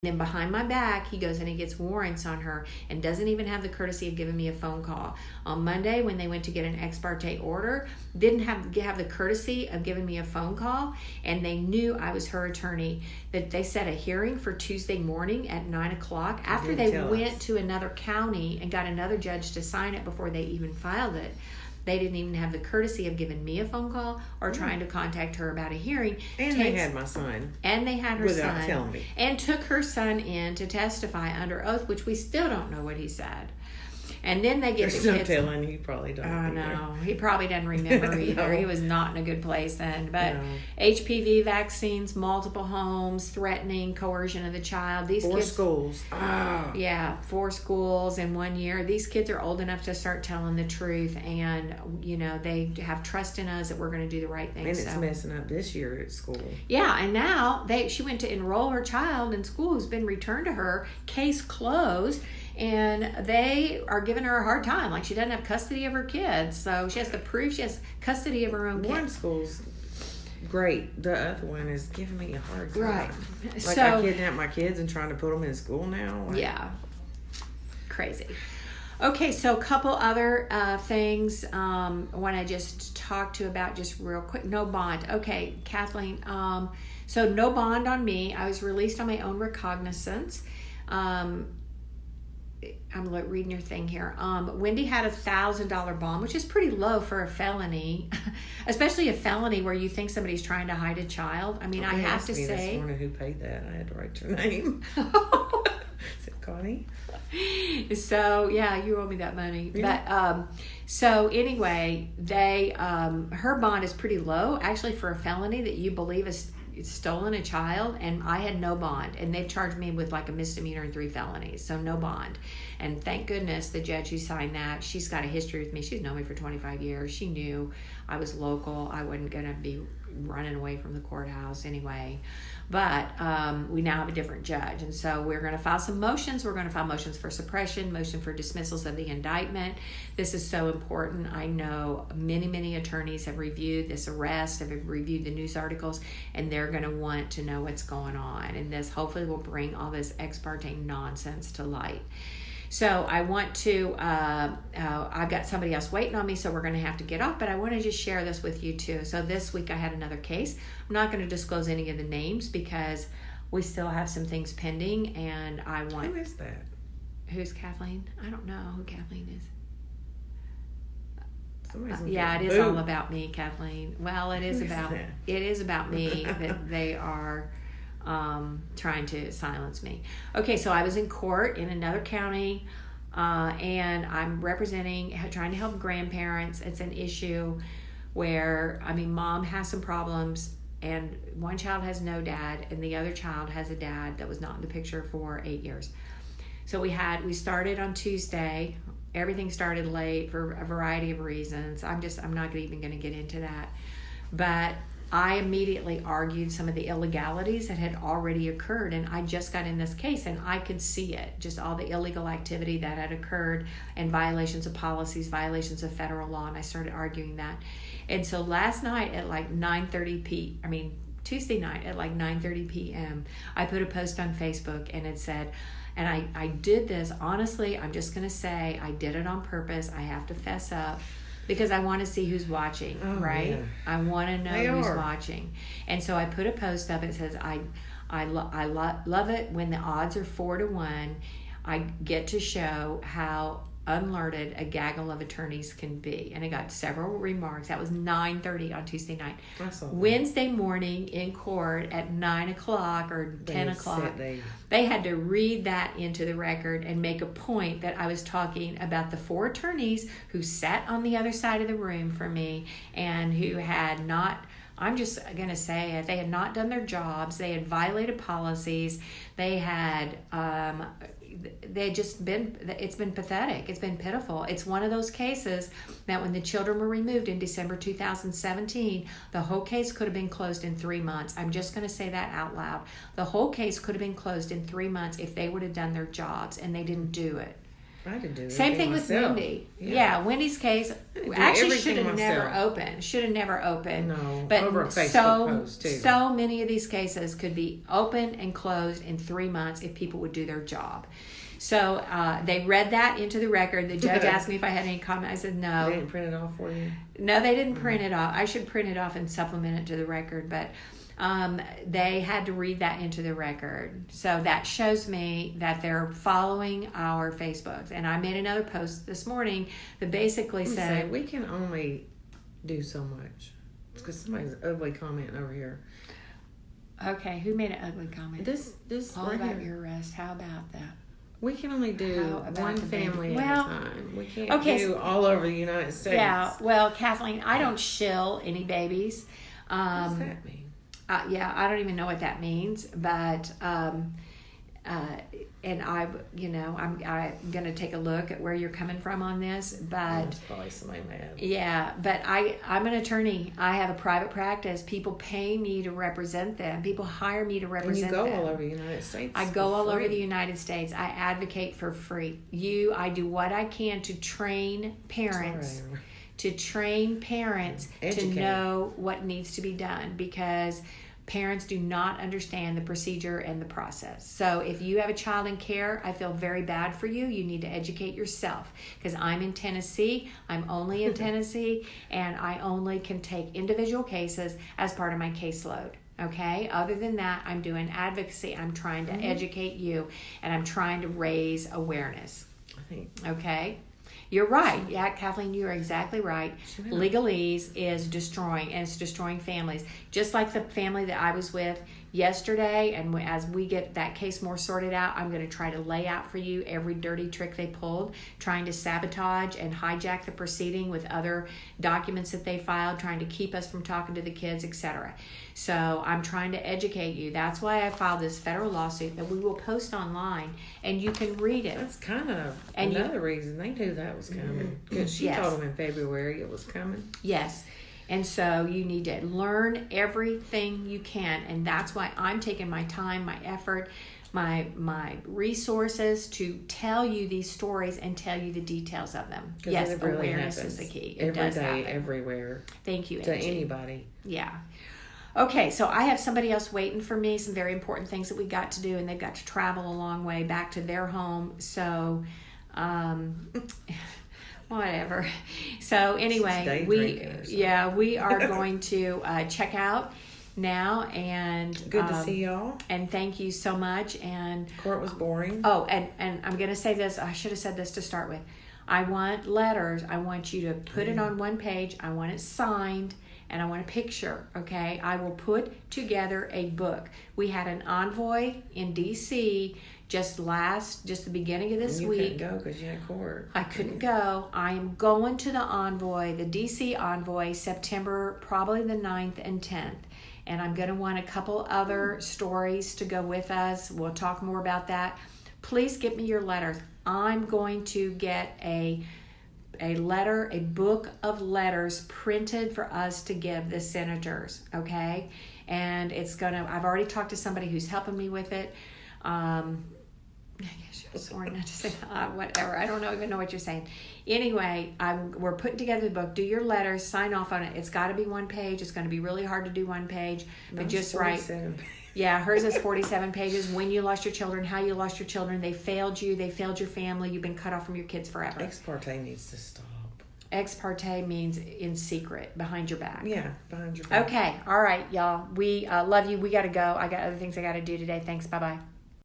Then behind my back, he goes and he gets warrants on her and doesn't even have the courtesy of giving me a phone call. On Monday, when they went to get an ex parte order, didn't have the courtesy of giving me a phone call, and they knew I was her attorney. That they set a hearing for Tuesday morning at 9 o'clock after they went to another county and got another judge to sign it before they even filed it. They didn't even have the courtesy of giving me a phone call or trying to contact her about a hearing. And they had my son. And they had her without son. telling me. And took her son in to testify under oath, which we still don't know what he said. And then they get There's the no kids. telling. He probably don't. Oh, no. He probably doesn't remember either. No. He was not in a good place then. But No. HPV vaccines, multiple homes, threatening coercion of the child. These 4 kids, schools. yeah, 4 schools in 1 year. These kids are old enough to start telling the truth, and they have trust in us that we're going to do the right thing. And it's messing up this year at school. Yeah, and now she went to enroll her child in school who's been returned to her, case closed, and they are giving her a hard time. Like, she doesn't have custody of her kids, so she has to prove she has custody of her own kids. One school's great. The other one is giving me a hard time. Right. Like, So, I kidnap my kids and trying to put them in school now. yeah. Crazy. Okay, so a couple other things I want to just talk to you about just real quick. No bond. Okay, Kathleen. So no bond on me. I was released on my own recognizance. I'm reading your thing here. Wendy had a $1,000 bond, which is pretty low for a felony, especially a felony where you think somebody's trying to hide a child. I mean, I have to say. This morning who paid that. I had to write your name. Is it Connie? So yeah, you owe me that money. Yeah. But so anyway, her bond is pretty low actually for a felony that you believe is stolen a child, and I had no bond, and they've charged me with like a misdemeanor and 3 felonies, so no bond. And thank goodness the judge who signed that, she's got a history with me. She's known me for 25 years. She knew I was local. I wasn't gonna be running away from the courthouse anyway. But we now have a different judge, and so we're going to file some motions. We're going to file motions for suppression, motion for dismissals of the indictment. This is so important. I know many attorneys have reviewed this arrest, have reviewed the news articles, and they're going to want to know what's going on. And this hopefully will bring all this ex parte nonsense to light. So I want to, I've got somebody else waiting on me, so we're going to have to get off, but I want to just share this with you too. So this week I had another case. I'm not going to disclose any of the names because we still have some things pending, and I want... Who is that? Who's Kathleen? I don't know who Kathleen is. It is all about me, Kathleen. Well, it is about me that they are... trying to silence me. Okay, so I was in court in another county, and I'm trying to help grandparents. It's an issue where, mom has some problems, and one child has no dad, and the other child has a dad that was not in the picture for 8 years. So we started on Tuesday. Everything started late for a variety of reasons. I'm not even going to get into that. But I immediately argued some of the illegalities that had already occurred, and I just got in this case and I could see it, just all the illegal activity that had occurred and violations of policies, violations of federal law, and I started arguing that. And so last night at like Tuesday night at like 9:30 p.m., I put a post on Facebook, and it said, and I did this, honestly, I'm just going to say I did it on purpose. I have to fess up. Because I want to see who's watching, right? Yeah. I want to know who's watching. And so I put a post up. It says, I love it when the odds are 4-1. I get to show how unlearned a gaggle of attorneys can be. And I got several remarks. That was 9:30 on Tuesday night. Wednesday morning in court at 9 o'clock or 10 o'clock, they had to read that into the record and make a point that I was talking about the 4 attorneys who sat on the other side of the room for me and who had not... I'm just going to say it. They had not done their jobs. They had violated policies. They had it's been pathetic. It's been pitiful. It's one of those cases that when the children were removed in December 2017, the whole case could have been closed in 3 months. I'm just going to say that out loud. The whole case could have been closed in 3 months if they would have done their jobs, and they didn't do it. I had to do Same everything thing with myself. Wendy. Yeah. Yeah, Wendy's case do actually everything should have never myself. opened. Should have never opened. No, But over a Facebook post, too. so many of these cases could be opened and closed in 3 months if people would do their job. So they read that into the record. The judge asked me if I had any comment. I said no. They didn't print it off for you? No, they didn't print it off. I should print it off and supplement it to the record, but they had to read that into the record. So that shows me that they're following our Facebooks. And I made another post this morning that basically Say, said, we can only do so much. Because somebody's ugly commenting over here. okay, who made an ugly comment? This All right about here. your arrest. How about that? We can only do How about one the baby? family Well, at a time. We can't okay, do all over the United States. Yeah, well, Kathleen, I don't shill any babies. What does that mean? Yeah, I don't even know what that means, but and I'm going to take a look at where you're coming from on this, but There's probably somebody mad. yeah, but I'm an attorney. I have a private practice. People pay me to represent them. People hire me to And represent you go them. all over the United States. I go for all over free. the United States. I advocate for free. I do what I can to train parents. Sorry. To train parents Educate. to know what needs to be done, because parents do not understand the procedure and the process. So if you have a child in care, I feel very bad for you. You need to educate yourself, because I'm in Tennessee. I'm only in Tennessee, and I only can take individual cases as part of my caseload. Okay? Other than that, I'm doing advocacy. I'm trying to educate you, and I'm trying to raise awareness. I think Okay? You're right. Yeah, Kathleen, you're exactly right. Yeah. Legalese is destroying, and it's destroying families. Just like the family that I was with yesterday, and as we get that case more sorted out, I'm going to try to lay out for you every dirty trick they pulled, trying to sabotage and hijack the proceeding with other documents that they filed, trying to keep us from talking to the kids, etc. So I'm trying to educate you. That's why I filed this federal lawsuit that we will post online, and you can read it. that's kind of And another reason they knew that was coming. Because she Yes. told them in February it was coming. Yes. And so you need to learn everything you can. And that's why I'm taking my time, my effort, my resources to tell you these stories and tell you the details of them. 'Cause Yes, it really awareness happens is the key. It every does day, happen. everywhere, Thank you, to Angie. anybody. Yeah. Okay, so I have somebody else waiting for me, some very important things that we got to do, and they've got to travel a long way back to their home. So, whatever. So anyway, day we drinking or something. we are going to check out now, and Good to see y'all. and thank you so much. And Court was boring. oh, and I'm going to say this. I should have said this to start with. I want letters. I want you to put it on one page. I want it signed, and I want a picture, okay? I will put together a book. We had an envoy in D.C. just the beginning of this you week. couldn't go because you had court. I couldn't go. I am going to the envoy, the D.C. envoy, September probably the 9th and 10th. And I'm going to want a couple other stories to go with us. We'll talk more about that. Please get me your letters. I'm going to get a book of letters printed for us to give the senators, okay? And I've already talked to somebody who's helping me with it. I guess you're sworn not to say whatever. I don't even know what you're saying. Anyway, we're putting together the book. Do your letters, sign off on it. It's got to be one page. It's going to be really hard to do one page, but Mine's just write. 47. Yeah, hers is 47 pages. When you lost your children, how you lost your children, they failed you, they failed your family, you've been cut off from your kids forever. Ex parte needs to stop. Ex parte means in secret, behind your back. Yeah, behind your back. Okay, all right, y'all. We love you. We got to go. I got other things I got to do today. Thanks. Bye-bye.